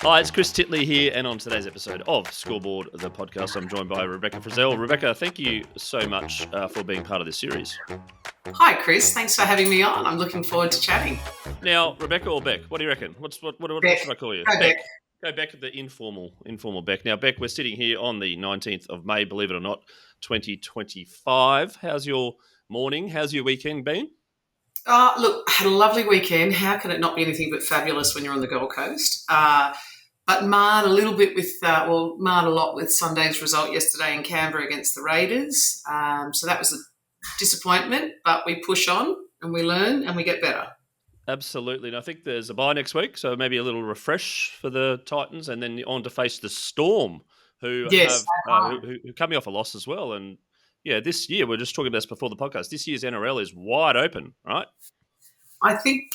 Hi, it's Chris Titley here, and on today's episode of Scoreboard, the podcast, I'm joined by Rebecca Frizelle. Rebecca, thank you so much for being part of this series. Hi, Chris. Thanks for having me on. I'm looking forward to chatting. Now, Rebecca or Beck, what do you reckon? What should I call you? Go Beck. Go Beck, the informal Beck. Now, Beck, we're sitting here on the 19th of May, believe it or not, 2025. How's your morning? How's your weekend been? Look, I had a lovely weekend. How can it not be anything but fabulous when you're on the Gold Coast? But marred a lot with Sunday's result yesterday in Canberra against the Raiders. So that was a disappointment, but we push on and we learn and we get better. Absolutely. And I think there's a bye next week, so maybe a little refresh for the Titans, and then on to face the Storm, who are coming off a loss as well. And yeah, this year, we're just talking about this before the podcast, this year's NRL is wide open, right? I think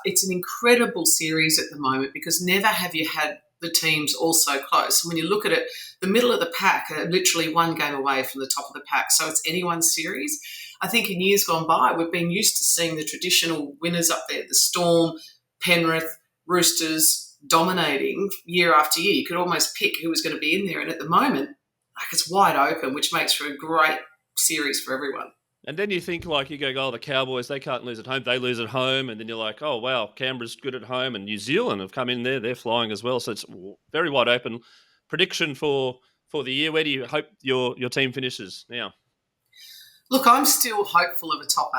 it's an incredible series at the moment because never have you had the teams all so close. When you look at it, the middle of the pack are literally one game away from the top of the pack, so it's anyone's series. I think in years gone by, we've been used to seeing the traditional winners up there, the Storm, Penrith, Roosters, dominating year after year. You could almost pick who was going to be in there, and at the moment, it's wide open, which makes for a great series for everyone. And then you think, you go, the Cowboys, they can't lose at home. They lose at home. And then you're like, oh, wow, Canberra's good at home. And New Zealand have come in there. They're flying as well. So it's very wide open. Prediction for the year. Where do you hope your team finishes now? Look, I'm still hopeful of a top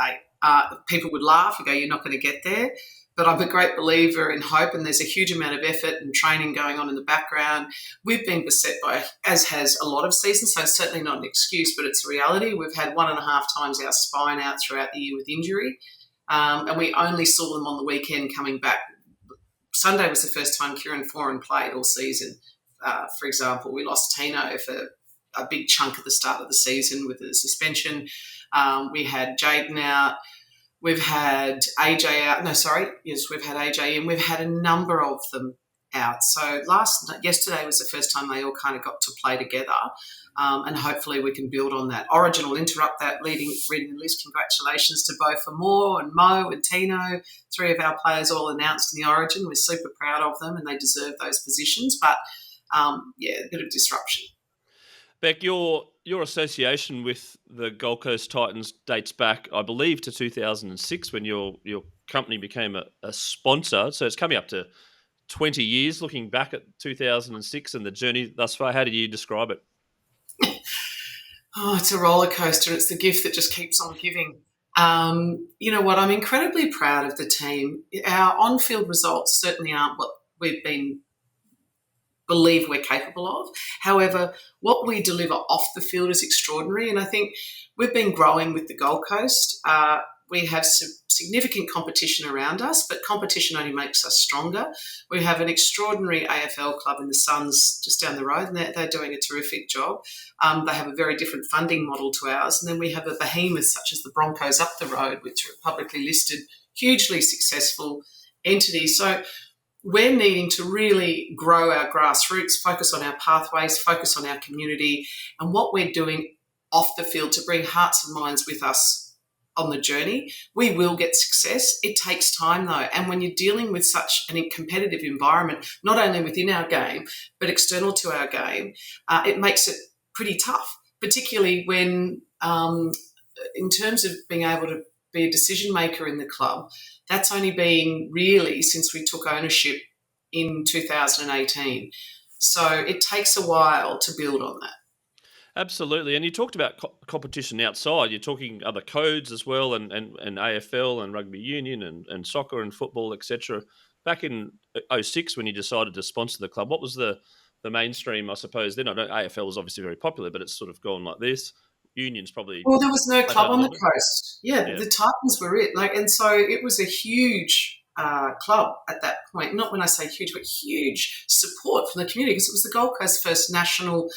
8. People would laugh and go, you're not going to get there. But I'm a great believer in hope, and there's a huge amount of effort and training going on in the background. We've been beset by, as has a lot of seasons, so it's certainly not an excuse, but it's a reality. We've had 1.5 times our spine out throughout the year with injury, and we only saw them on the weekend coming back. Sunday was the first time Kieran Foran played all season. For example, we lost Tino for a big chunk at the start of the season with the suspension. We had Jaden out. We've had AJ out. We've had AJ in. We've had a number of them out. So yesterday was the first time they all kind of got to play together, and hopefully we can build on that. Origin will interrupt that reading the list. Congratulations to both Moore and Mo and Tino, 3 of our players all announced in the Origin. We're super proud of them and they deserve those positions. But, a bit of disruption. Beck, your association with the Gold Coast Titans dates back, I believe, to 2006 when your company became a sponsor. So it's coming up to 20 years. Looking back at 2006 and the journey thus far, how do you describe it? It's a roller coaster, and it's the gift that just keeps on giving. You know what? I'm incredibly proud of the team. Our on-field results certainly aren't what we've believe we're capable of. However, what we deliver off the field is extraordinary, and I think we've been growing with the Gold Coast. We have significant competition around us, but competition only makes us stronger. We have an extraordinary AFL club in the Suns just down the road, and they're doing a terrific job. They have a very different funding model to ours, and then we have a behemoth such as the Broncos up the road, which are a publicly listed, hugely successful entity. So we're needing to really grow our grassroots, focus on our pathways, focus on our community, and what we're doing off the field to bring hearts and minds with us on the journey. We will get success. It takes time, though. And when you're dealing with such a competitive environment, not only within our game, but external to our game, it makes it pretty tough, particularly when, in terms of being able to be a decision maker in the club, that's only been really since we took ownership in 2018. So it takes a while to build on that. Absolutely. And you talked about competition outside. You're talking other codes as well, and AFL and rugby union and soccer and football, etc. Back in 2006 when you decided to sponsor the club, what was the mainstream, I suppose? Then AFL was obviously very popular, but it's sort of gone like this. Union's probably... Well, there was no club on the coast. Yeah, the Titans were it. And so it was a huge club at that point. Not when I say huge, but huge support from the community, because it was the Gold Coast first national...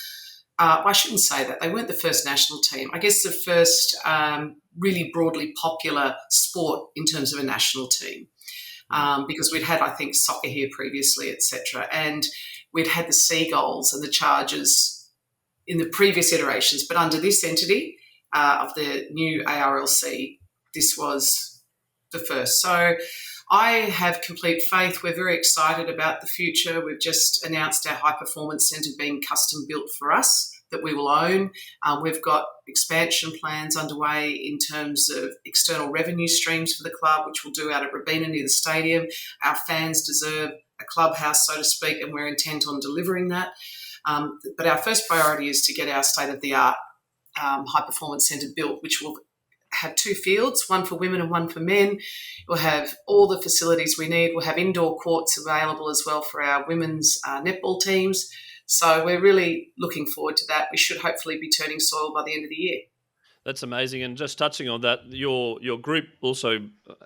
I shouldn't say that. They weren't the first national team. I guess the first really broadly popular sport in terms of a national team, because we'd had, I think, soccer here previously, etc. And we'd had the Seagulls and the Chargers in the previous iterations, but under this entity of the new ARLC, this was the first. So I have complete faith. We're very excited about the future. We've just announced our high performance centre being custom built for us that we will own. We've got expansion plans underway in terms of external revenue streams for the club, which we'll do out at Robina near the stadium. Our fans deserve a clubhouse, so to speak, and we're intent on delivering that. But our first priority is to get our state-of-the-art high performance centre built, which will have 2 fields, one for women and one for men. We'll have all the facilities we need. We'll have indoor courts available as well for our women's netball teams. So we're really looking forward to that. We should hopefully be turning soil by the end of the year. That's amazing. And just touching on that, your group also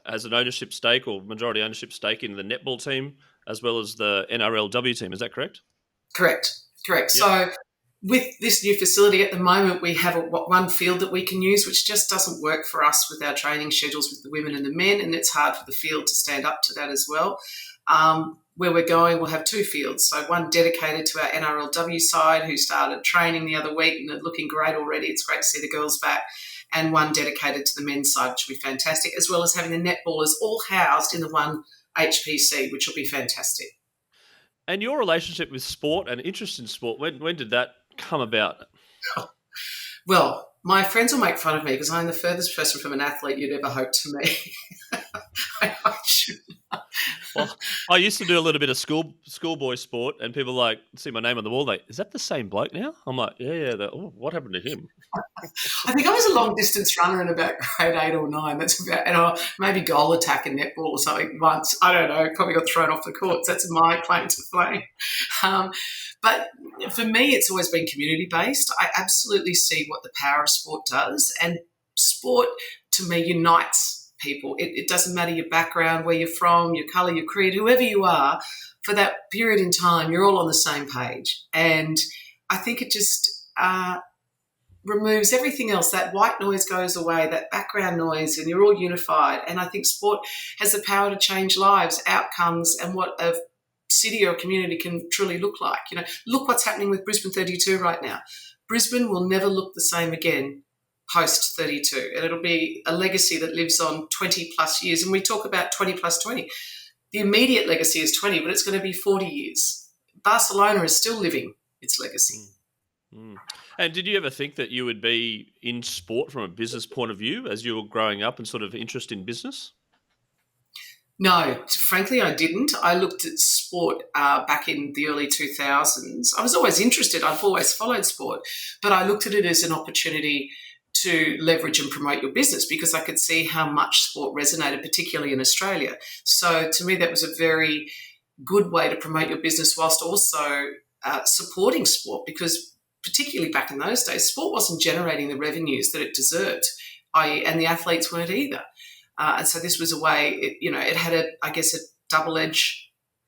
has an ownership stake or majority ownership stake in the netball team as well as the NRLW team. Is that correct? Correct. Yep. So with this new facility at the moment, we have one field that we can use, which just doesn't work for us with our training schedules with the women and the men, and it's hard for the field to stand up to that as well. Where we're going, we'll have 2 fields. So one dedicated to our NRLW side, who started training the other week and they're looking great already. It's great to see the girls back. And one dedicated to the men's side, which will be fantastic, as well as having the netballers all housed in the one HPC, which will be fantastic. And your relationship with sport and interest in sport, when did that come about? Well, my friends will make fun of me because I'm the furthest person from an athlete you'd ever hope to meet. Well, I used to do a little bit of schoolboy sport, and people like see my name on the wall. Like, is that the same bloke now? I'm like, yeah. What happened to him? I think I was a long distance runner in about grade 8 or 9. That's about, and maybe goal attack in netball or something once. I don't know. Probably got thrown off the courts. That's my claim to fame. But for me, it's always been community based. I absolutely see what the power of sport does, and sport to me unites people. It doesn't matter your background, where you're from, your colour, your creed, whoever you are. For that period in time, you're all on the same page, and I think it just removes everything else. That white noise goes away, that background noise, and you're all unified. And I think sport has the power to change lives, outcomes, and what a city or a community can truly look like. Look what's happening with Brisbane 32 right now. Brisbane will never look the same again post 32, and it'll be a legacy that lives on 20 plus years. And we talk about 20 plus 20. The immediate legacy is 20, but it's going to be 40 years. Barcelona is still living its legacy. And did you ever think that you would be in sport from a business point of view as you were growing up and sort of interest in business? No, frankly, I didn't. I looked at sport back in the early 2000s. I was always interested. I've always followed sport, but I looked at it as an opportunity to leverage and promote your business because I could see how much sport resonated, particularly in Australia. So to me, that was a very good way to promote your business whilst also supporting sport, because particularly back in those days, sport wasn't generating the revenues that it deserved, and the athletes weren't either. And so this was a way, it had a double-edged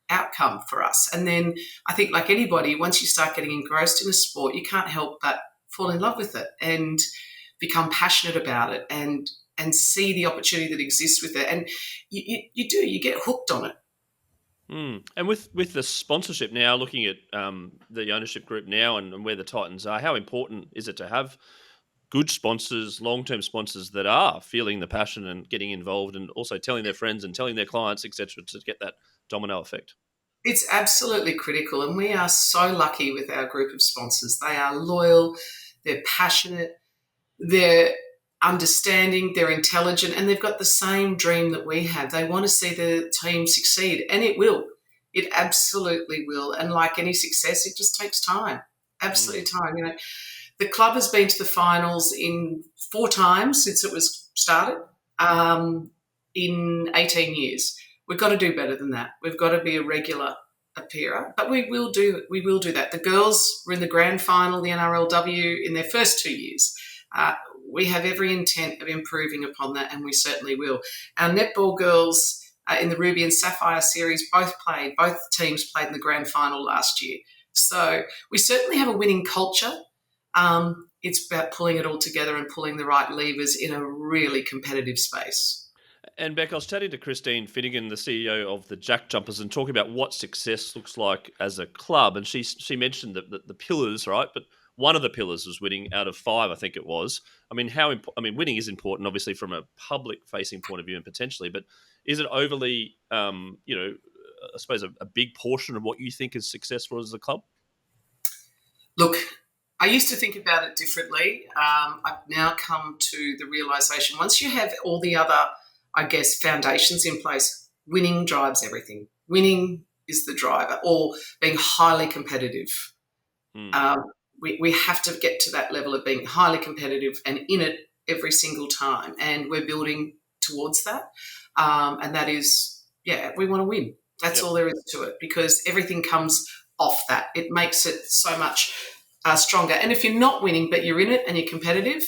outcome for us. And then I think, like anybody, once you start getting engrossed in a sport, you can't help but fall in love with it and become passionate about it and see the opportunity that exists with it. And you get hooked on it. And with the sponsorship now, looking at the ownership group now and where the Titans are, how important is it to have good sponsors, long-term sponsors that are feeling the passion and getting involved and also telling their friends and telling their clients, etc., to get that domino effect? It's absolutely critical, and we are so lucky with our group of sponsors. They are loyal, they're passionate, they're understanding, they're intelligent, and they've got the same dream that we have. They want to see the team succeed, and it will. It absolutely will. And like any success, it just takes time. Absolutely time. The club has been to the finals in 4 times since it was started in 18 years. We've got to do better than that. We've got to be a regular appearer, but we will do that. The girls were in the grand final, the NRLW, in their first 2 years. We have every intent of improving upon that, and we certainly will. Our netball girls in the Ruby and Sapphire series both teams played in the grand final last year. So we certainly have a winning culture. It's about pulling it all together and pulling the right levers in a really competitive space. And Beck, I was chatting to Christine Finnegan, the CEO of the Jack Jumpers, and talking about what success looks like as a club. And she mentioned the pillars, right? But one of the pillars was winning out of five, I think it was. I mean, winning is important, obviously, from a public-facing point of view and potentially, but is it overly, I suppose, a big portion of what you think is successful as a club? Look, I used to think about it differently. I've now come to the realization once you have all the other, I guess, foundations in place, winning drives everything. Winning is the driver, or being highly competitive. We have to get to that level of being highly competitive and in it every single time. And we're building towards that. And that is, we want to win. That's all there is to it, because everything comes off that. It makes it so much stronger. And if you're not winning, but you're in it and you're competitive,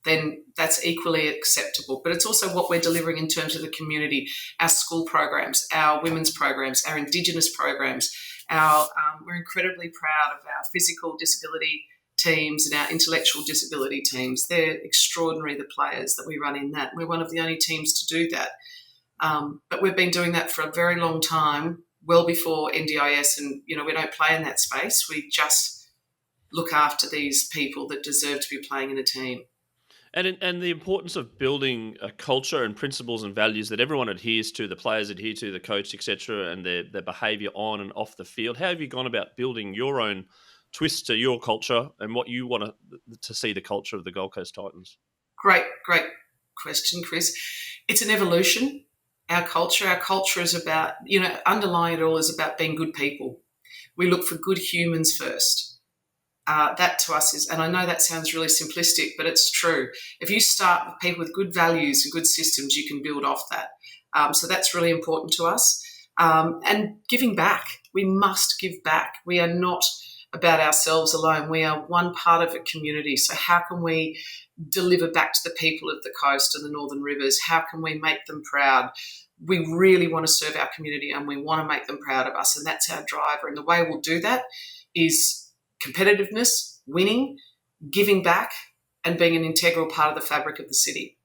then that's equally acceptable. But it's also what we're delivering in terms of the community, our school programs, our women's programs, our Indigenous programs. We're incredibly proud of our physical disability teams and our intellectual disability teams. They're extraordinary, the players that we run in that. We're one of the only teams to do that. But we've been doing that for a very long time, well before NDIS, and, we don't play in that space. We just look after these people that deserve to be playing in a team. And the importance of building a culture and principles and values that everyone adheres to, the players adhere to, the coach, etc., and their behaviour on and off the field. How have you gone about building your own twist to your culture and what you want to see the culture of the Gold Coast Titans? Great question, Chris. It's an evolution. Our culture is about, underlying it all is about being good people. We look for good humans first. That to us is, and I know that sounds really simplistic, but it's true. If you start with people with good values and good systems, you can build off that. So that's really important to us. And giving back. We must give back. We are not about ourselves alone. We are one part of a community. So how can we deliver back to the people of the coast and the Northern Rivers? How can we make them proud? We really want to serve our community and we want to make them proud of us, and that's our driver. And the way we'll do that is competitiveness, winning, giving back, and being an integral part of the fabric of the city.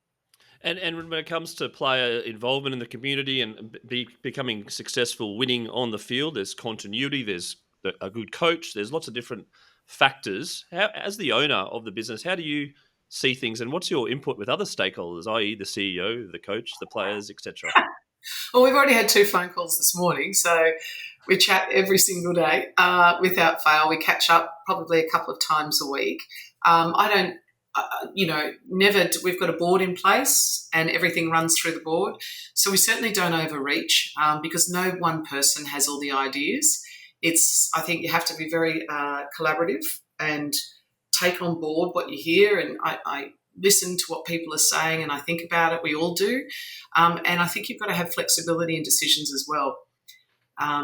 And when it comes to player involvement in the community and becoming successful, winning on the field, there's continuity, there's a good coach, there's lots of different factors. As the owner of the business, how do you see things, and what's your input with other stakeholders, i.e. the CEO, the coach, the players, etc.? Well, we've already had 2 phone calls this morning, so we chat every single day without fail. We catch up probably a couple of times a week. We've got a board in place and everything runs through the board. So we certainly don't overreach because no one person has all the ideas. I think you have to be very collaborative and take on board what you hear. And I listen to what people are saying and I think about it. We all do. And I think you've got to have flexibility in decisions as well.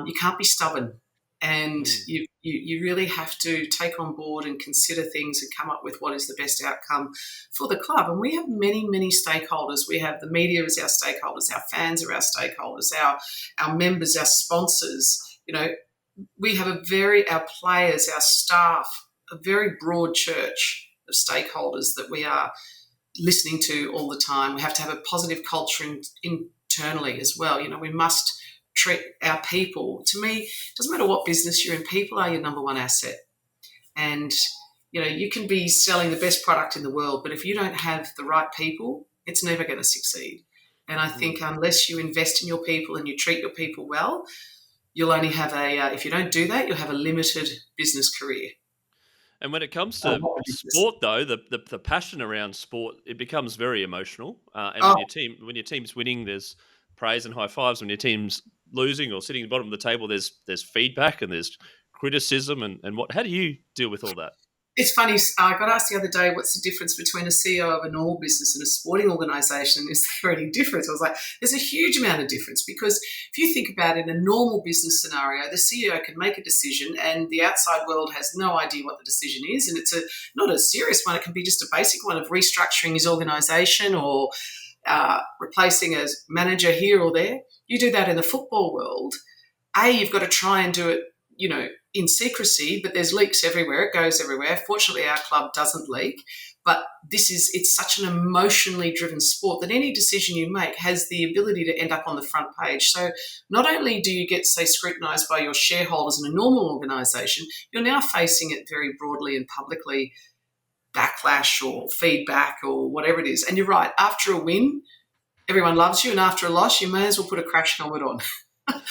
You can't be stubborn, and you really have to take on board and consider things and come up with what is the best outcome for the club. And we have many, many stakeholders. We have the media as our stakeholders, our fans are our stakeholders, our members, our sponsors. We have our players, our staff, a very broad church of stakeholders that we are listening to all the time. We have to have a positive culture internally as well. We must treat our people. To me, it doesn't matter what business you're in, people are your number one asset. And, you can be selling the best product in the world, but if you don't have the right people, it's never going to succeed. And I think unless you invest in your people and you treat your people well, you'll only have if you don't do that, you'll have a limited business career. And when it comes to sport, though, the passion around sport, it becomes very emotional. When your team's winning, there's praise and high fives. When your team's losing or sitting at the bottom of the table, there's feedback and there's criticism and what. How do you deal with all that? It's funny. I got asked the other day, what's the difference between a CEO of a normal business and a sporting organisation? Is there any difference? I was like, there's a huge amount of difference, because if you think about it, in a normal business scenario, the CEO can make a decision and the outside world has no idea what the decision is. And it's not a serious one. It can be just a basic one of restructuring his organisation or replacing a manager here or there. You do that in the football world, you've got to try and do it, in secrecy, but there's leaks everywhere. It goes everywhere. Fortunately, our club doesn't leak. But it's such an emotionally driven sport that any decision you make has the ability to end up on the front page. So not only do you get, say, scrutinised by your shareholders in a normal organisation, you're now facing it very broadly and publicly, backlash or feedback or whatever it is. And you're right, after a win, everyone loves you, and after a loss, you may as well put a crash helmet on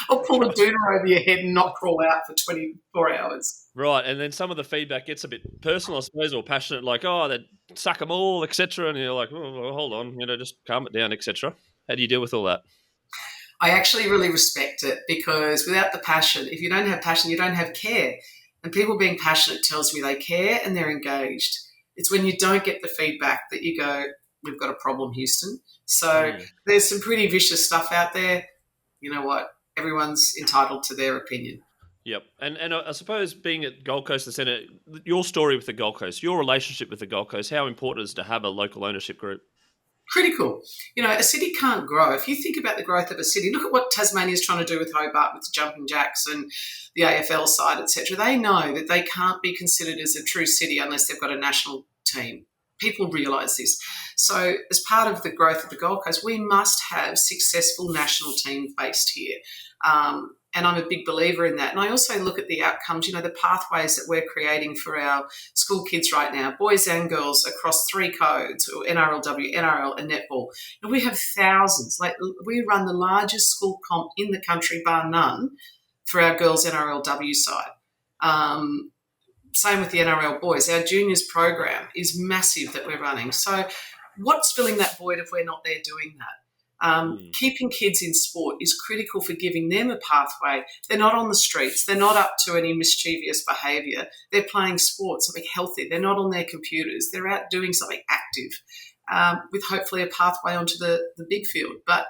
or pull a doona over your head and not crawl out for 24 hours. Right, and then some of the feedback gets a bit personal, I suppose, or passionate, like, oh, they suck them all, etc. And you're like, oh, well, hold on, just calm it down, etc. How do you deal with all that? I actually really respect it, because without the passion, if you don't have passion, you don't have care. And people being passionate tells me they care and they're engaged. It's when you don't get the feedback that you go, we've got a problem, Houston. So there's some pretty vicious stuff out there. You know what? Everyone's entitled to their opinion. Yep. And I suppose being at Gold Coast, the centre, your story with the Gold Coast, your relationship with the Gold Coast, how important is it to have a local ownership group? Critical. A city can't grow. If you think about the growth of a city, look at what Tasmania's trying to do with Hobart, with the jumping jacks and the AFL side, etc. They know that they can't be considered as a true city unless they've got a national team. People realise this. So as part of the growth of the Gold Coast, we must have successful national teams based here. And I'm a big believer in that. And I also look at the outcomes, the pathways that we're creating for our school kids right now, boys and girls across 3 codes, or NRLW, NRL and netball. And we have thousands. Like, we run the largest school comp in the country, bar none, for our girls' NRLW side. Same with the NRL boys. Our juniors program is massive that we're running. So what's filling that void if we're not there doing that? Keeping kids in sport is critical for giving them a pathway. They're not on the streets. They're not up to any mischievous behaviour. They're playing sport, something healthy. They're not on their computers. They're out doing something active, with hopefully a pathway onto the big field. But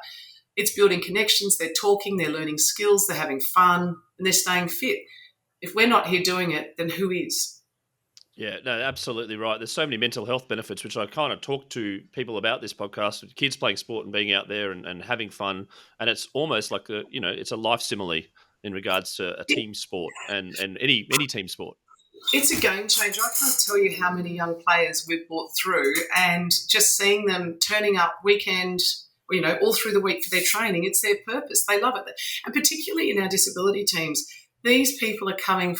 it's building connections. They're talking. They're learning skills. They're having fun, and they're staying fit. If we're not here doing it, then who is? Yeah, no, absolutely right. There's so many mental health benefits, which I kind of talk to people about this podcast, with kids playing sport and being out there and having fun. And it's almost like it's a life simile in regards to a team sport and any team sport. It's a game changer. I can't tell you how many young players we've brought through, and just seeing them turning up weekend, all through the week for their training, it's their purpose. They love it. And particularly in our disability teams, these people are coming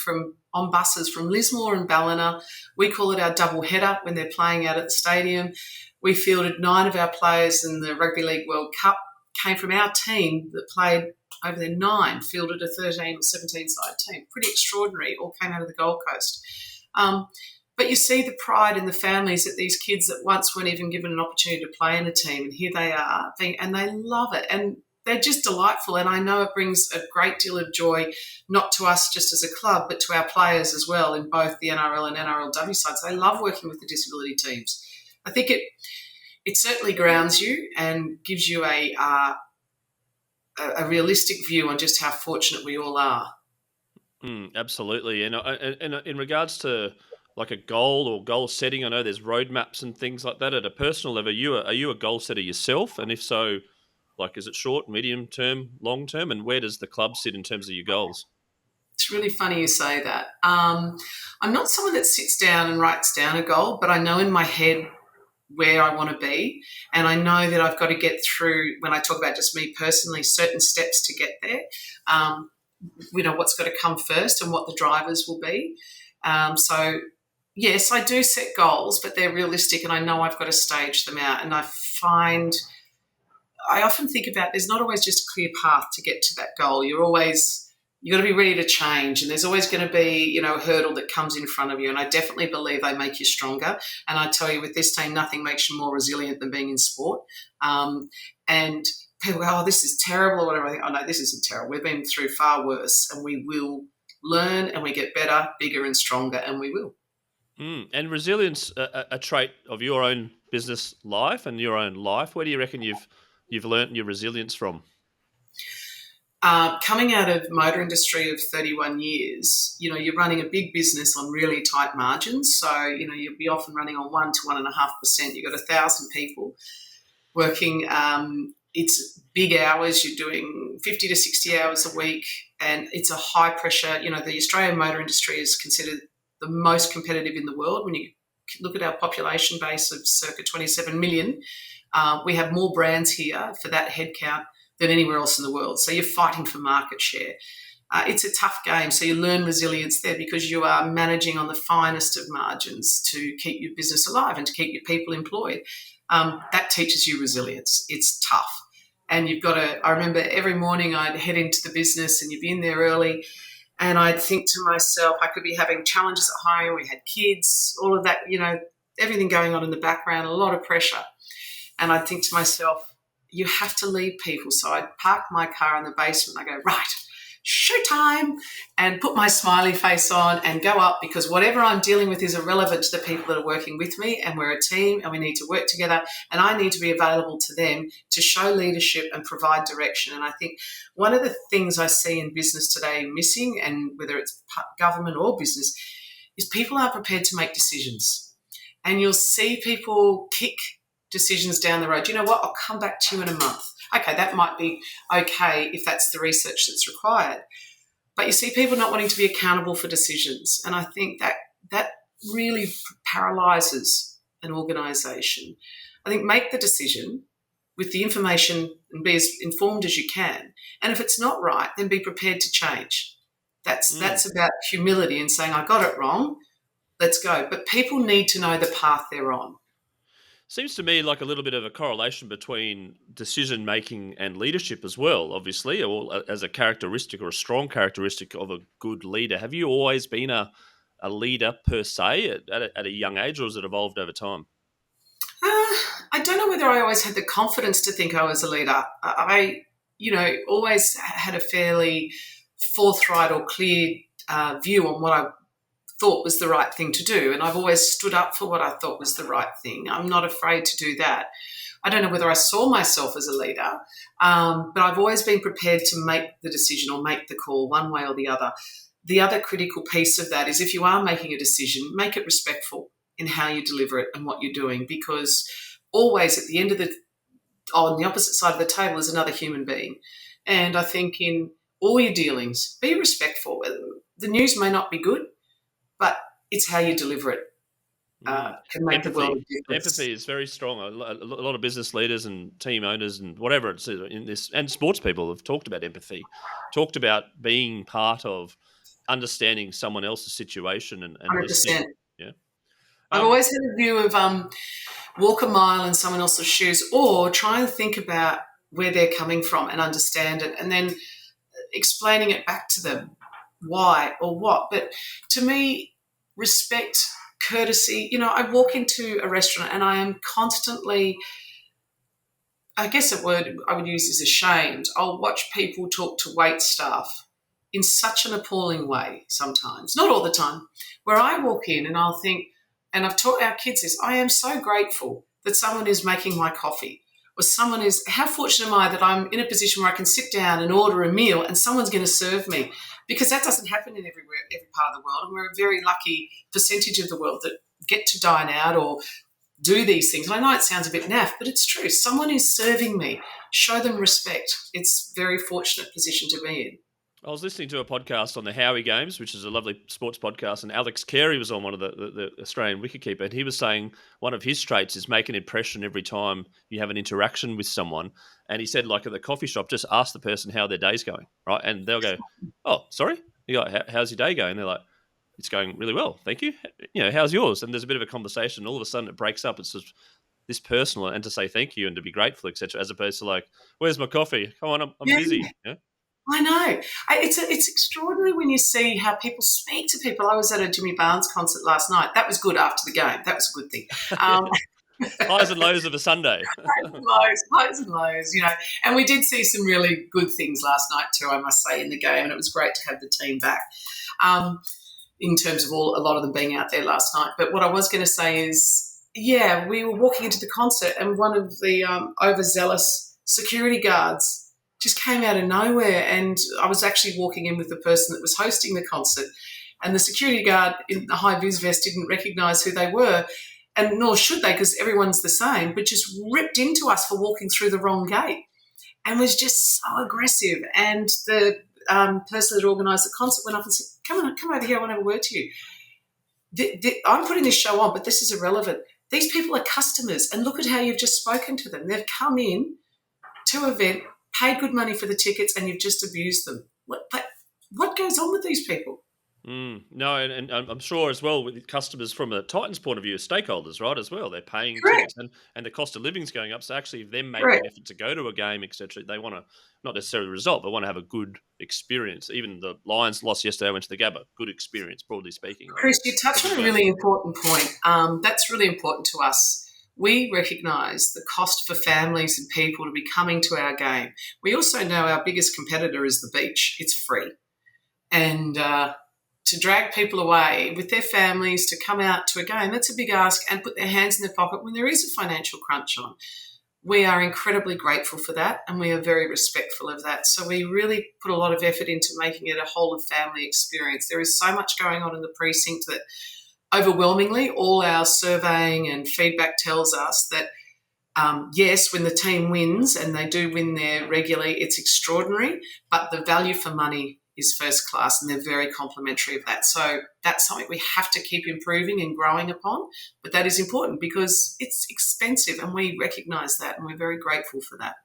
on buses from Lismore and Ballina. We call it our double header when they're playing out at the stadium. We fielded 9 of our players in the Rugby League World Cup, came from our team that played over there 9, fielded a 13 or 17 side team. Pretty extraordinary, all came out of the Gold Coast. But you see the pride in the families that these kids that once weren't even given an opportunity to play in a team, and here they are, and they love it. And they're just delightful, and I know it brings a great deal of joy, not to us just as a club, but to our players as well in both the NRL and NRLW sides. They love working with the disability teams. I think it certainly grounds you and gives you a realistic view on just how fortunate we all are. Absolutely, and in regards to like a goal or goal setting, I know there's roadmaps and things like that. At a personal level, are you a goal setter yourself? And if so, like, is it short, medium term, long term? And where does the club sit in terms of your goals? It's really funny you say that. I'm not someone that sits down and writes down a goal, but I know in my head where I want to be. And I know that I've got to get through, when I talk about just me personally, certain steps to get there. What's got to come first and what the drivers will be. So, yes, I do set goals, but they're realistic, and I know I've got to stage them out. And I often think about there's not always just a clear path to get to that goal. You've got to be ready to change, and there's always going to be, a hurdle that comes in front of you. And I definitely believe they make you stronger. And I tell you, with this team, nothing makes you more resilient than being in sport. And people go, oh, this is terrible or whatever. I think, oh, no, this isn't terrible. We've been through far worse, and we will learn and we get better, bigger and stronger, and we will. And resilience, a trait of your own business life and your own life. Where do you reckon you've learnt your resilience from? Coming out of motor industry of 31 years, you're running a big business on really tight margins. So, you'll be often running on 1 to 1.5%. You've got 1,000 people working. It's big hours. You're doing 50 to 60 hours a week, and it's a high pressure. The Australian motor industry is considered the most competitive in the world when you look at our population base of circa 27 million, we have more brands here for that headcount than anywhere else in the world. So you're fighting for market share. It's a tough game, so you learn resilience there because you are managing on the finest of margins to keep your business alive and to keep your people employed. That teaches you resilience. It's tough. And you've got to, I remember every morning I'd head into the business and you'd be in there early and I'd think to myself, I could be having challenges at home. We had kids, all of that, everything going on in the background, a lot of pressure. And I'd think to myself, you have to lead people. So I'd park my car in the basement. I go, right, showtime, and put my smiley face on and go up because whatever I'm dealing with is irrelevant to the people that are working with me, and we're a team and we need to work together, and I need to be available to them to show leadership and provide direction. And I think one of the things I see in business today missing, and whether it's government or business, is people aren't prepared to make decisions. And you'll see people kick decisions down the road. You know what? I'll come back to you in a month. Okay, that might be okay if that's the research that's required. But you see people not wanting to be accountable for decisions. And I think that really paralyses an organisation. I think make the decision with the information and be as informed as you can. And if it's not right, then be prepared to change. That's about humility and saying, I got it wrong, let's go. But people need to know the path they're on. Seems to me like a little bit of a correlation between decision making and leadership as well, obviously, or as a characteristic or a strong characteristic of a good leader. Have you always been a leader per se at a young age, or has it evolved over time? I don't know whether I always had the confidence to think I was a leader. I always had a fairly forthright or clear view on what I thought was the right thing to do. And I've always stood up for what I thought was the right thing. I'm not afraid to do that. I don't know whether I saw myself as a leader, but I've always been prepared to make the decision or make the call one way or the other. The other critical piece of that is if you are making a decision, make it respectful in how you deliver it and what you're doing, because always at the end of on the opposite side of the table is another human being. And I think in all your dealings, be respectful. The news may not be good, but it's how you deliver it can make the world a difference. Empathy is very strong. A lot of business leaders and team owners and whatever it's in this, and sports people have talked about empathy, talked about being part of understanding someone else's situation and 100%. listening. Yeah, I've always had a view of walk a mile in someone else's shoes, or try and think about where they're coming from and understand it, and then explaining it back to them. Why or what? But to me, respect, courtesy, I walk into a restaurant and I am constantly, I guess a word I would use is ashamed. I'll watch people talk to wait staff in such an appalling way sometimes, not all the time, where I walk in and I'll think, and I've taught our kids this, I am so grateful that someone is making my coffee, or someone is, how fortunate am I that I'm in a position where I can sit down and order a meal and someone's going to serve me, because that doesn't happen in every part of the world, and we're a very lucky percentage of the world that get to dine out or do these things. And I know it sounds a bit naff, but it's true. Someone is serving me. Show them respect. It's a very fortunate position to be in. I was listening to a podcast on the Howie Games, which is a lovely sports podcast, and Alex Carey was on one of the Australian wicketkeeper, and he was saying one of his traits is make an impression every time you have an interaction with someone. And he said, like at the coffee shop, just ask the person how their day's going, right? And they'll go, oh, sorry? You go, how's your day going? They're like, it's going really well, thank you. How's yours? And there's a bit of a conversation, and all of a sudden it breaks up. It's just this personal, and to say thank you and to be grateful, etc., as opposed to like, where's my coffee? Come on, I'm busy. Yeah. I know. It's extraordinary when you see how people speak to people. I was at a Jimmy Barnes concert last night. That was good after the game. That was a good thing. Highs and lows of a Sunday. highs and lows, And we did see some really good things last night too, I must say, in the game, and it was great to have the team back in terms of a lot of them being out there last night. But what I was going to say is, we were walking into the concert and one of the overzealous security guards just came out of nowhere, and I was actually walking in with the person that was hosting the concert, and the security guard in the high-vis vest didn't recognise who they were, and nor should they because everyone's the same, but just ripped into us for walking through the wrong gate and was just so aggressive. And the person that organised the concert went up and said, come over here, I want to have a word to you. I'm putting this show on, but this is irrelevant. These people are customers, and look at how you've just spoken to them. They've come in to an event, paid good money for the tickets, and you've just abused them. What goes on with these people? No, and I'm sure as well with customers from a Titans point of view, stakeholders, right, as well. They're paying Correct. tickets and the cost of living's going up. So actually, if them making Correct. an effort to go to a game, etc., they want to not necessarily result, but want to have a good experience. Even the Lions lost yesterday, I went to the Gabba. Good experience, broadly speaking. Like Chris, you a touched good on a game. really important point. That's really important to us. We recognise the cost for families and people to be coming to our game. We also know our biggest competitor is the beach. It's free. And to drag people away with their families to come out to a game, that's a big ask, and put their hands in their pocket when there is a financial crunch on. We are incredibly grateful for that, and we are very respectful of that. So we really put a lot of effort into making it a whole of family experience. There is so much going on in the precinct that overwhelmingly all our surveying and feedback tells us that yes, when the team wins, and they do win there regularly, it's extraordinary, but the value for money is first class, and they're very complimentary of that. So that's something we have to keep improving and growing upon, but that is important because it's expensive, and we recognise that, and we're very grateful for that.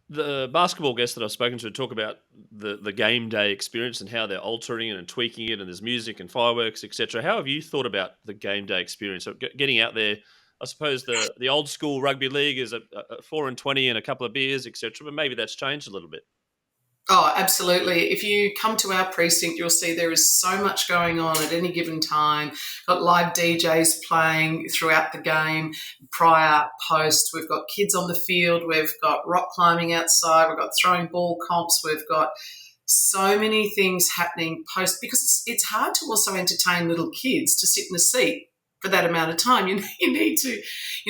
The basketball guests that I've spoken to talk about the game day experience and how they're altering it and tweaking it, and there's music and fireworks, etc. How have you thought about the game day experience? So getting out there, I suppose the old school rugby league is a 4 and 20 and a couple of beers, etc. But maybe that's changed a little bit. Oh, absolutely. If you come to our precinct, you'll see there is so much going on at any given time. Got live DJs playing throughout the game, prior, post. We've got kids on the field. We've got rock climbing outside. We've got throwing ball comps. We've got so many things happening post, because it's hard to also entertain little kids to sit in a seat for that amount of time. You need to,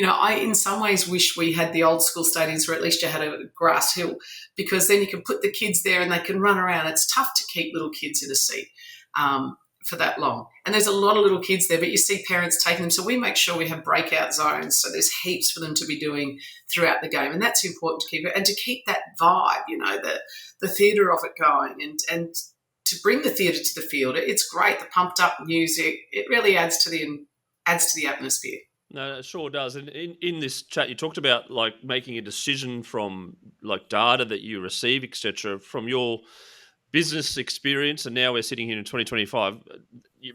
I in some ways wish we had the old school stadiums where at least you had a grass hill, because then you can put the kids there and they can run around. It's tough to keep little kids in a seat for that long. And there's a lot of little kids there, but you see parents taking them. So we make sure we have breakout zones. So there's heaps for them to be doing throughout the game. And that's important to keep it, and to keep that vibe, the theatre of it going, and to bring the theatre to the field. It's great. The pumped up music, it really adds to the atmosphere. No, it sure does. And in this chat, you talked about like making a decision from like data that you receive, etc., from your business experience. And now we're sitting here in 2025.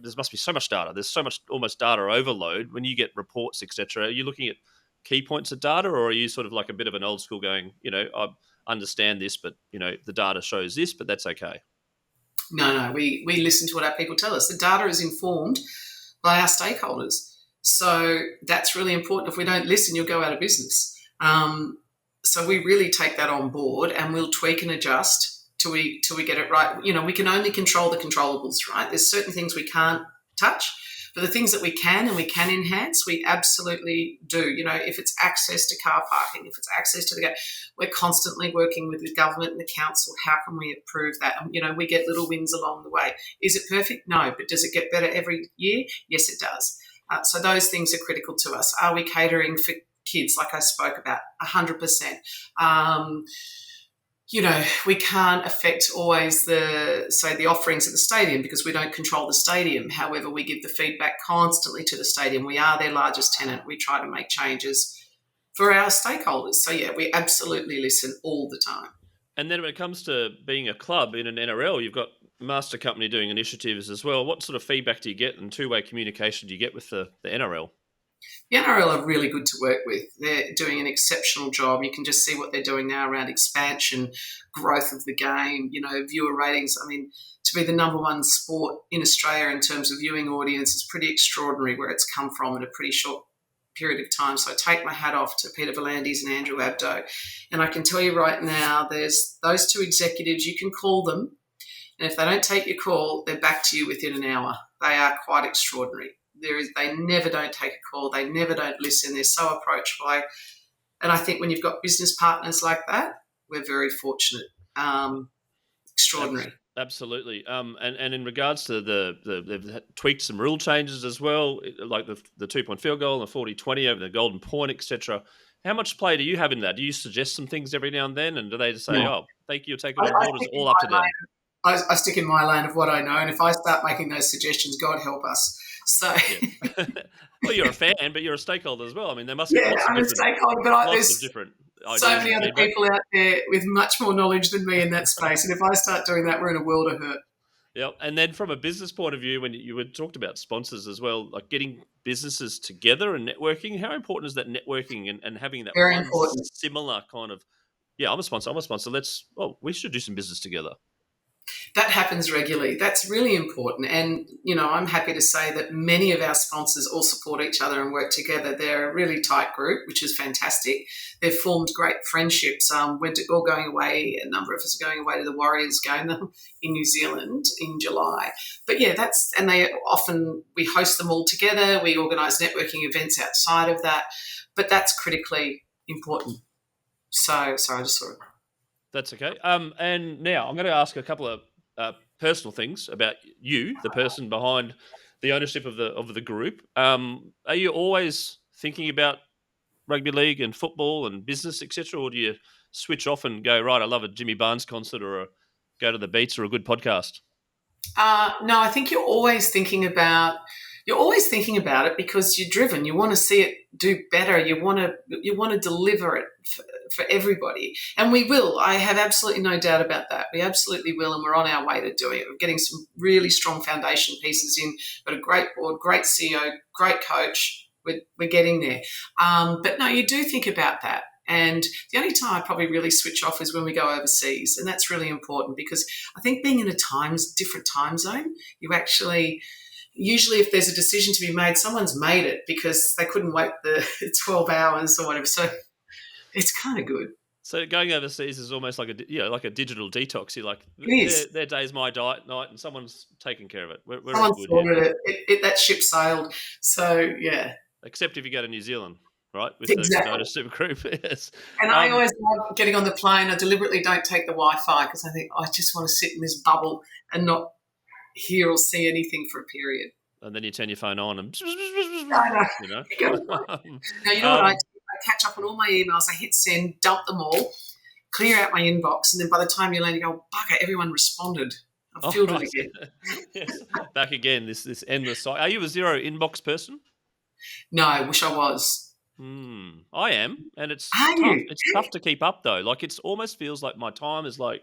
There must be so much data. There's so much almost data overload when you get reports, etc. Are you looking at key points of data, or are you sort of like a bit of an old school going, I understand this, but the data shows this, but that's okay? No, we listen to what our people tell us. The data is informed by our stakeholders. So that's really important. If we don't listen, you'll go out of business. So we really take that on board, and we'll tweak and adjust till we get it right. We can only control the controllables, right? There's certain things we can't touch, but the things that we can and we can enhance, we absolutely do. If it's access to car parking, if it's access to the gate, we're constantly working with the government and the council. How can we improve that? And, we get little wins along the way. Is it perfect? No. But does it get better every year? Yes, it does. So those things are critical to us. Are we catering for kids, like I spoke about? 100%. We can't affect always the offerings at the stadium, because we don't control the stadium. However, we give the feedback constantly to the stadium. We are their largest tenant. We try to make changes for our stakeholders. So, yeah, we absolutely listen all the time. And then when it comes to being a club in an NRL, you've got master company doing initiatives as well. What sort of feedback do you get and two-way communication do you get with the NRL? The NRL are really good to work with. They're doing an exceptional job. You can just see what they're doing now around expansion, growth of the game, viewer ratings. I mean, to be the number one sport in Australia in terms of viewing audience is pretty extraordinary, where it's come from in a pretty short period of time. So I take my hat off to Peter V'landys and Andrew Abdo. And I can tell you right now, there's those two executives, you can call them, and if they don't take your call, they're back to you within an hour. They are quite extraordinary. They never don't take a call. They never don't listen. They're so approachable. And I think when you've got business partners like that, we're very fortunate. Extraordinary. Absolutely. And in regards to they've tweaked some rule changes as well, like the 2-point field goal and the 40-20 over the golden point, etc. How much play do you have in that? Do you suggest some things every now and then? And do they just say, "Oh, thank you, take it on board"? It's all up to them. I stick in my lane of what I know, and if I start making those suggestions, God help us. So Yeah. Well, you're a fan, but you're a stakeholder as well. I mean, there must be yeah, I'm a stakeholder, but lots of there's different so ideas many and other feedback. people out there with much more knowledge than me in that space. And if I start doing that, we're in a world of hurt. Yeah, and then from a business point of view, when you were talked about sponsors as well, like getting businesses together and networking, how important is that networking and having that Very one important. similar kind of, yeah, I'm a sponsor. We should do some business together. That happens regularly. That's really important. And, I'm happy to say that many of our sponsors all support each other and work together. They're a really tight group, which is fantastic. They've formed great friendships. We're all going away. A number of us are going away to the Warriors game in New Zealand in July. But yeah, we host them all together. We organise networking events outside of that. But that's critically important. So, sorry, I just saw it. That's okay. And now I'm going to ask a couple of personal things about you, the person behind the ownership of the group. Are you always thinking about rugby league and football and business, etc., or do you switch off and go, right, I love a Jimmy Barnes concert or go to the beats or a good podcast? No, I think you're always thinking about it because you're driven. You want to see it do better. You want to deliver it for everybody, and we will. I have absolutely no doubt about that. We absolutely will, and we're on our way to doing it. We're getting some really strong foundation pieces in. Got a great board, great CEO, great coach. We're getting there, but no, you do think about that. And the only time I probably really switch off is when we go overseas. And that's really important because I think being in a different time zone, you actually, usually if there's a decision to be made, someone's made it because they couldn't wait the 12 hours or whatever. So it's kind of good. So going overseas is almost like a digital detox. You're like, It is. their day's my diet night, and someone's taking care of it. We're all Someone good here. sorted it. That ship sailed. So, yeah. Except if you go to New Zealand, right, with the Exactly. ownership group. Yes. And I always love getting on the plane. I deliberately don't take the Wi-Fi because I think I just want to sit in this bubble and not hear or see anything for a period. And then you turn your phone on and I know. you know. Now, you know what I do? I catch up on all my emails. I hit send, dump them all, clear out my inbox, and then by the time you land, you go, bugger, everyone responded. I've filled it again. Yes. Back again, this endless cycle. Are you a zero inbox person? No, I wish I was. I am, and it's Are tough. you? It's tough to keep up though. Like it's almost feels like my time is like,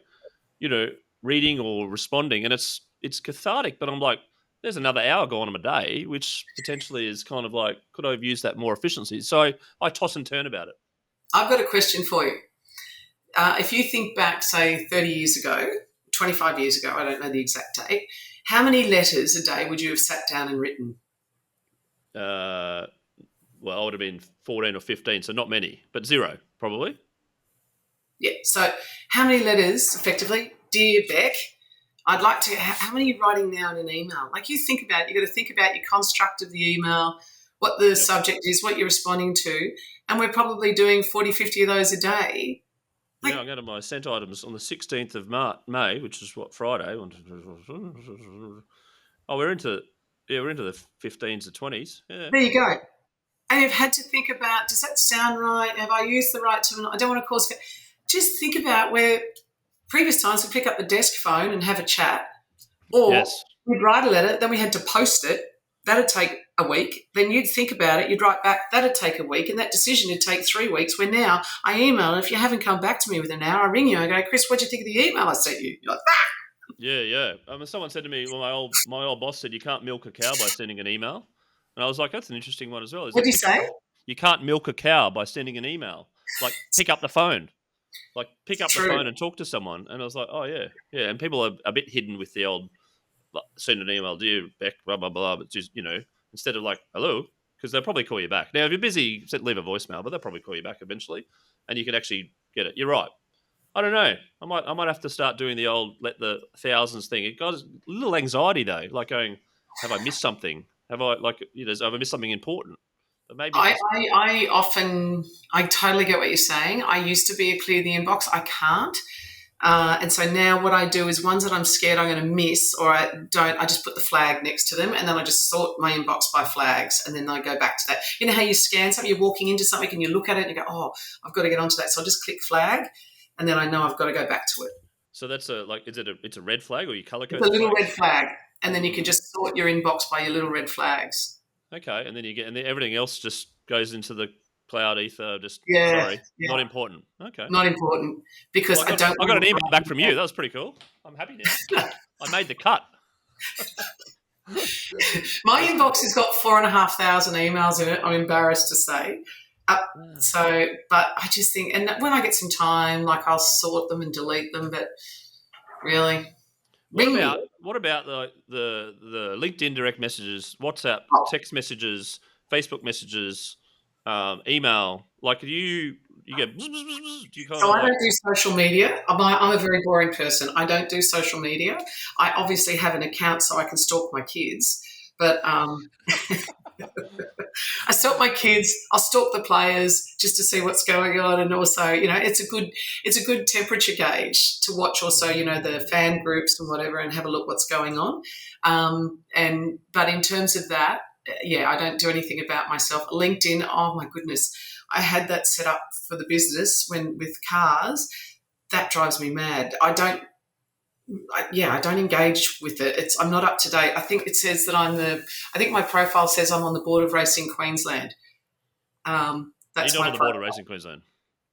reading or responding, and it's cathartic. But I'm like, there's another hour gone in a day, which potentially is kind of like, could I have used that more efficiently? So I toss and turn about it. I've got a question for you. If you think back, say, 30 years ago, 25 years ago, I don't know the exact date, how many letters a day would you have sat down and written? Well, I would have been 14 or 15, so not many, but zero, probably. Yeah, so how many letters, effectively? Dear Beck, I'd like to, how many are you writing now in an email? Like you think about, you've got to think about your construct of the email, what the subject is, what you're responding to, and we're probably doing 40, 50 of those a day. Yeah, I'm going to my sent items on the 16th of May, which is Friday. Oh, we're into the 15s to 20s. Yeah. There you go. And you've had to think about, does that sound right? Have I used the right term? I don't want to cause... Just think about where previous times we'd pick up the desk phone and have a chat, or we'd write a letter, then we had to post it. That'd take a week. Then you'd think about it, you'd write back, that'd take a week, and that decision would take 3 weeks, where now I email, and if you haven't come back to me within an hour, I ring you and I go, Chris, what'd you think of the email I sent you? You're like, ah! Yeah. Someone said to me, well, my old boss said you can't milk a cow by sending an email. And I was like, that's an interesting one as well. What did you say? You can't milk a cow by sending an email. Like, pick up the phone. Like, pick up the phone and talk to someone. And I was like, oh, yeah. Yeah, and people are a bit hidden with the old, like, send an email, dear Beck, blah, blah, blah. But just, instead of like, hello, because they'll probably call you back. Now, if you're busy, leave a voicemail, but they'll probably call you back eventually. And you can actually get it. You're right. I don't know. I might have to start doing the old let the thousands thing. It got a little anxiety, though, like going, have I missed something? Have I missed something important? But maybe I totally get what you're saying. I used to be a clear the inbox. I can't. And so now what I do is ones that I'm scared I'm going to miss or I just put the flag next to them and then I just sort my inbox by flags and then I go back to that. You know how you scan something, you're walking into something and you look at it and you go, oh, I've got to get onto that. So I'll just click flag and then I know I've got to go back to it. So that's it's a red flag or you color code? It's a little red flag. and then you can just sort your inbox by your little red flags. Okay, and then everything else just goes into the cloud ether. Just Yeah, sorry, yeah, not important. Okay. not important because Well, I don't I got want an to email back write from you. That was pretty cool. I'm happy now. I made the cut. My inbox has got 4,500 emails in it. I'm embarrassed to say. But I just think, and when I get some time, like I'll sort them and delete them. But really, ring me. What about the LinkedIn direct messages, WhatsApp, Oh, text messages, Facebook messages, email? Like, do you get? Do you kind so of I like? don't do social media. I'm a very boring person. I don't do social media. I obviously have an account so I can stalk my kids, but I stalk my kids. I'll stalk the players just to see what's going on, and also, it's a good temperature gauge to watch. Also, the fan groups and whatever, and have a look what's going on. But in terms of that, yeah, I don't do anything about myself. LinkedIn, oh my goodness, I had that set up for the business with cars. That drives me mad. I don't engage with it. I'm not up to date. I think it says that I think my profile says I'm on the board of racing Queensland. You're That's not my on the board of profile. Racing Queensland.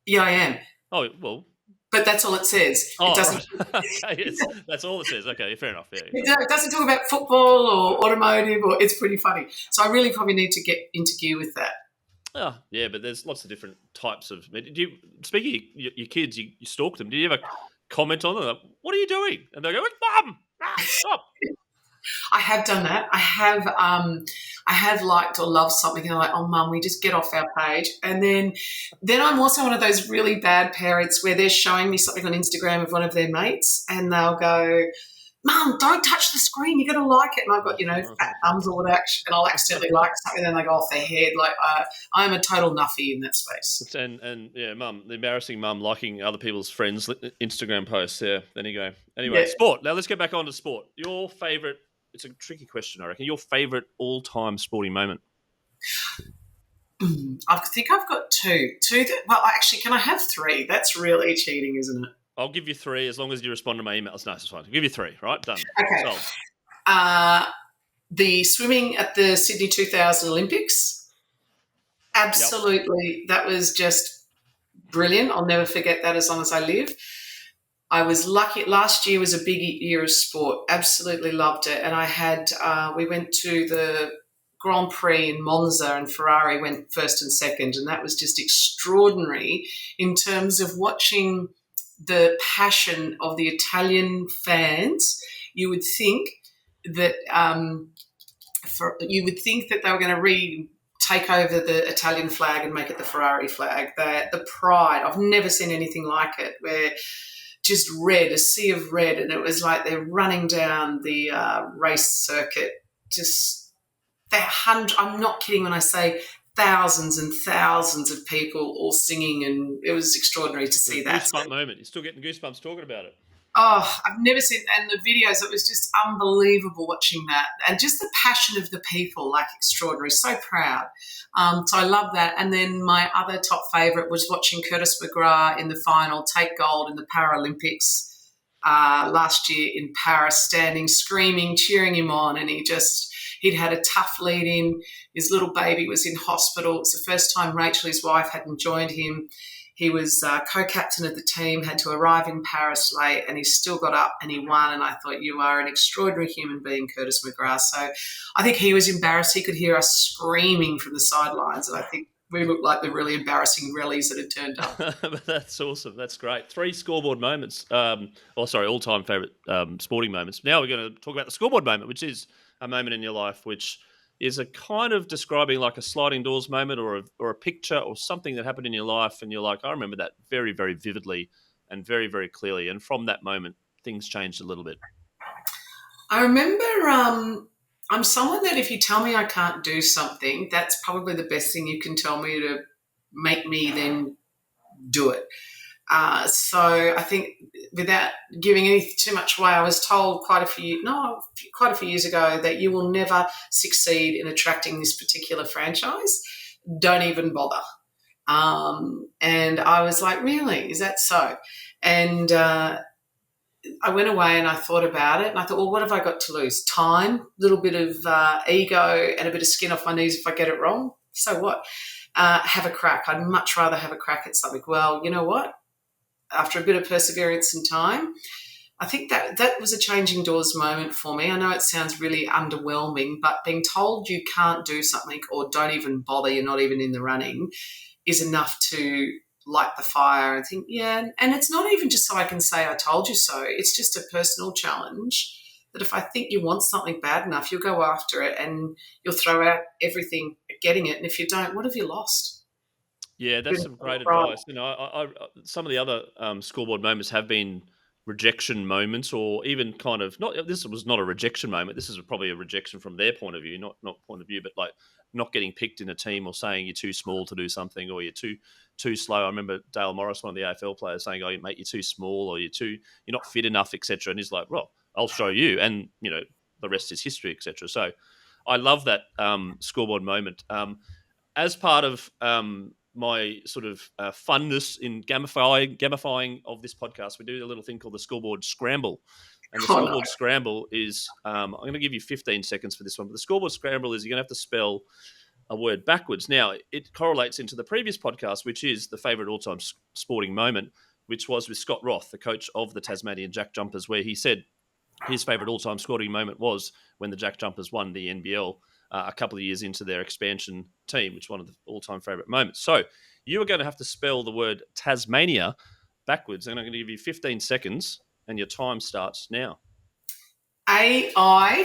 Yeah, I am. Oh well. But that's all it says. It Oh doesn't. right. Okay. That's all it says. Okay. Fair enough. Yeah. It doesn't talk about football or automotive, or it's pretty funny. So I really probably need to get into gear with that. Oh, yeah, but there's lots of different types of. Speaking of your kids, you stalk them. Do you ever comment on them? Like, what are you doing? And they go, "Mum, stop." I have done that. I have liked or loved something, and I'm like, oh, mum, we just get off our page. And then I'm also one of those really bad parents where they're showing me something on Instagram of one of their mates, and they'll go, Mum, don't touch the screen. You're going to like it. And I've got, fat thumbs or whatever, and I'll accidentally like something, and then they go off their head. Like, I'm a total nuffy in that space. And yeah, mum, the embarrassing mum liking other people's friends' Instagram posts. Yeah, there you go. Anyway, Yeah. sport. Now let's get back on to sport. Your favourite. It's a tricky question, I reckon. Your favourite all-time sporting moment? I think I've got two. Well, actually, can I have three? That's really cheating, isn't it? I'll give you three as long as you respond to my emails. No, it's fine. I'll give you three. Right, done. Okay. Sold. The swimming at the Sydney 2000 Olympics. Absolutely. Yep. That was just brilliant. I'll never forget that as long as I live. I was lucky. Last year was a big year of sport. Absolutely loved it. And we went to the Grand Prix in Monza, and Ferrari went first and second. And that was just extraordinary in terms of watching the passion of the Italian fans. You would think that they were going to take over the Italian flag and make it the Ferrari flag. The pride. I've never seen anything like it, where just red, a sea of red, and it was like they're running down the race circuit. Just I'm not kidding when I say thousands and thousands of people all singing, and it was extraordinary to see that. Goosebump moment. You're still getting goosebumps talking about it. Oh, I've never seen, and the videos, it was just unbelievable watching that. And just the passion of the people, like extraordinary, so proud. So I love that. And then my other top favourite was watching Curtis McGrath in the final take gold in the Paralympics last year in Paris, standing, screaming, cheering him on. And he'd had a tough lead in. His little baby was in hospital. It's the first time Rachel, his wife, hadn't joined him. He was co-captain of the team, had to arrive in Paris late, and he still got up and he won. And I thought, you are an extraordinary human being, Curtis McGrath. So I think he was embarrassed. He could hear us screaming from the sidelines, and I think we looked like the really embarrassing rallies that had turned up. That's awesome. That's great. 3 scoreboard moments. All-time favourite sporting moments. Now we're going to talk about the scoreboard moment, which is a moment in your life which is a kind of describing like a sliding doors moment or a picture or something that happened in your life, and you're like, I remember that very, very vividly and very, very clearly. And from that moment, things changed a little bit. I remember I'm someone that if you tell me I can't do something, that's probably the best thing you can tell me to make me then do it. So I think without giving too much away, I was told quite a few years ago that you will never succeed in attracting this particular franchise. Don't even bother. And I was like, really? Is that so? And I went away and I thought about it, and I thought, well, what have I got to lose? Time, a little bit of ego, and a bit of skin off my knees if I get it wrong. So what? Have a crack. I'd much rather have a crack at something. Well, you know what? After a bit of perseverance and time, I think that was a changing doors moment for me. I know it sounds really underwhelming, but being told you can't do something or don't even bother, you're not even in the running, is enough to light the fire and think, yeah. And it's not even just so I can say I told you so. It's just a personal challenge that if I think you want something bad enough, you'll go after it and you'll throw out everything at getting it. And if you don't, what have you lost? Yeah, that's some great advice. Some of the other scoreboard moments have been rejection moments, or even kind of not. This was not a rejection moment. This is probably a rejection from their point of view, not point of view, but like not getting picked in a team, or saying you're too small to do something, or you're too slow. I remember Dale Morris, one of the AFL players, saying, "Oh, mate, you're too small, or you're not fit enough, etc." And he's like, "Well, I'll show you," and the rest is history, etc. So, I love that scoreboard moment. As part of my sort of funness in gamifying of this podcast, we do a little thing called the Scoreboard Scramble. And the Scoreboard Scramble is, I'm going to give you 15 seconds for this one, but the Scoreboard Scramble is you're going to have to spell a word backwards. Now, it correlates into the previous podcast, which is the favourite all-time sporting moment, which was with Scott Roth, the coach of the Tasmanian Jack Jumpers, where he said his favourite all-time sporting moment was when the Jack Jumpers won the NBL a couple of years into their expansion team, which is one of the all-time favourite moments. So you are going to have to spell the word Tasmania backwards, and I'm going to give you 15 seconds, and your time starts now. Hang on.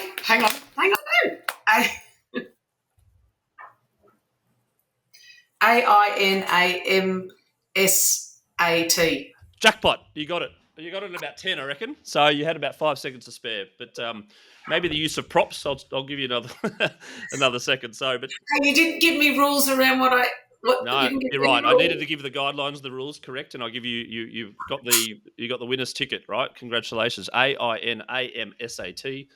AINAMSAT. Jackpot. You got it. You got it in about 10, I reckon. So you had about 5 seconds to spare. But maybe the use of props, I'll give you another second. But you didn't give me rules around what I... No, you're right. I needed to give the guidelines, the rules correct, and I'll give you got the winner's ticket, right? Congratulations. AINAMSAT,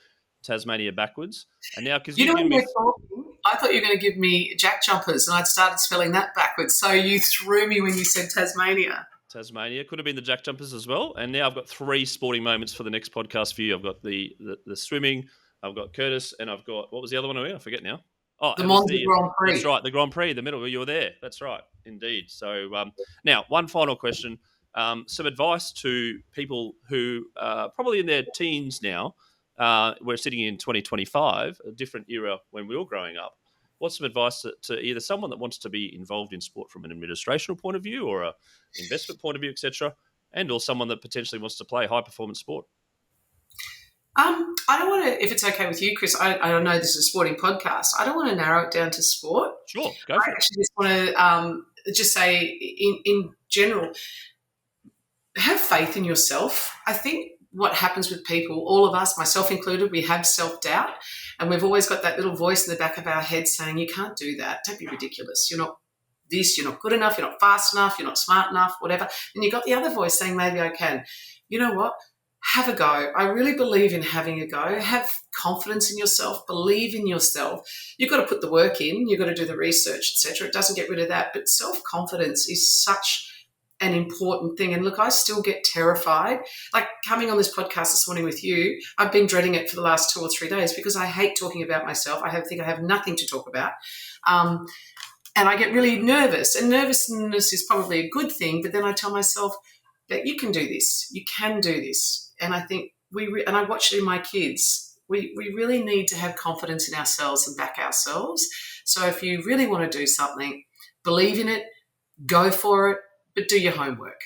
Tasmania backwards. And now, because when we're talking, I thought you were going to give me Jack Jumpers, and I'd started spelling that backwards. So you threw me when you said Tasmania. Tasmania could have been the Jack Jumpers as well. And now I've got 3 sporting moments for the next podcast for you. I've got the swimming, I've got Curtis, and I've got, what was the other one? I forget now. Oh, the Monza Grand Prix. That's right, the Grand Prix, the middle. You were there. That's right, indeed. So now, one final question. Some advice to people who are probably in their teens now. We're sitting in 2025, a different era when we were growing up. What's some advice to either someone that wants to be involved in sport from an administrational point of view or an investment point of view, etc., and or someone that potentially wants to play high-performance sport? I don't want to, if it's okay with you, Chris, I don't know this is a sporting podcast. I don't want to narrow it down to sport. Sure, go for it. I actually just want to just say in general, have faith in yourself. I think what happens with people, all of us, myself included, we have self-doubt, and we've always got that little voice in the back of our head saying, you can't do that. Don't be ridiculous. You're not this, you're not good enough, you're not fast enough, you're not smart enough, whatever. And you've got the other voice saying, maybe I can. You know what? Have a go. I really believe in having a go. Have confidence in yourself. Believe in yourself. You've got to put the work in. You've got to do the research, etc. It doesn't get rid of that. But self-confidence is such an important thing. And look, I still get terrified. Like coming on this podcast this morning with you, I've been dreading it for the last 2 or 3 days because I hate talking about myself. I think I have nothing to talk about. And I get really nervous. And nervousness is probably a good thing. But then I tell myself that you can do this. You can do this. And I think and I watch it in my kids, we really need to have confidence in ourselves and back ourselves. So if you really want to do something, believe in it, go for it, but do your homework.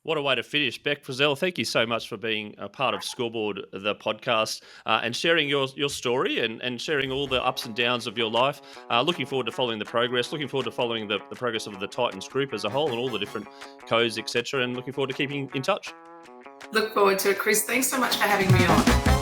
What a way to finish. Bec Frizelle, thank you so much for being a part of Scoreboard, the podcast, and sharing your story and sharing all the ups and downs of your life. Looking forward to following the progress, looking forward to following the progress of the Titans group as a whole and all the different codes, etc., and looking forward to keeping in touch. Look forward to it, Chris. Thanks so much for having me on.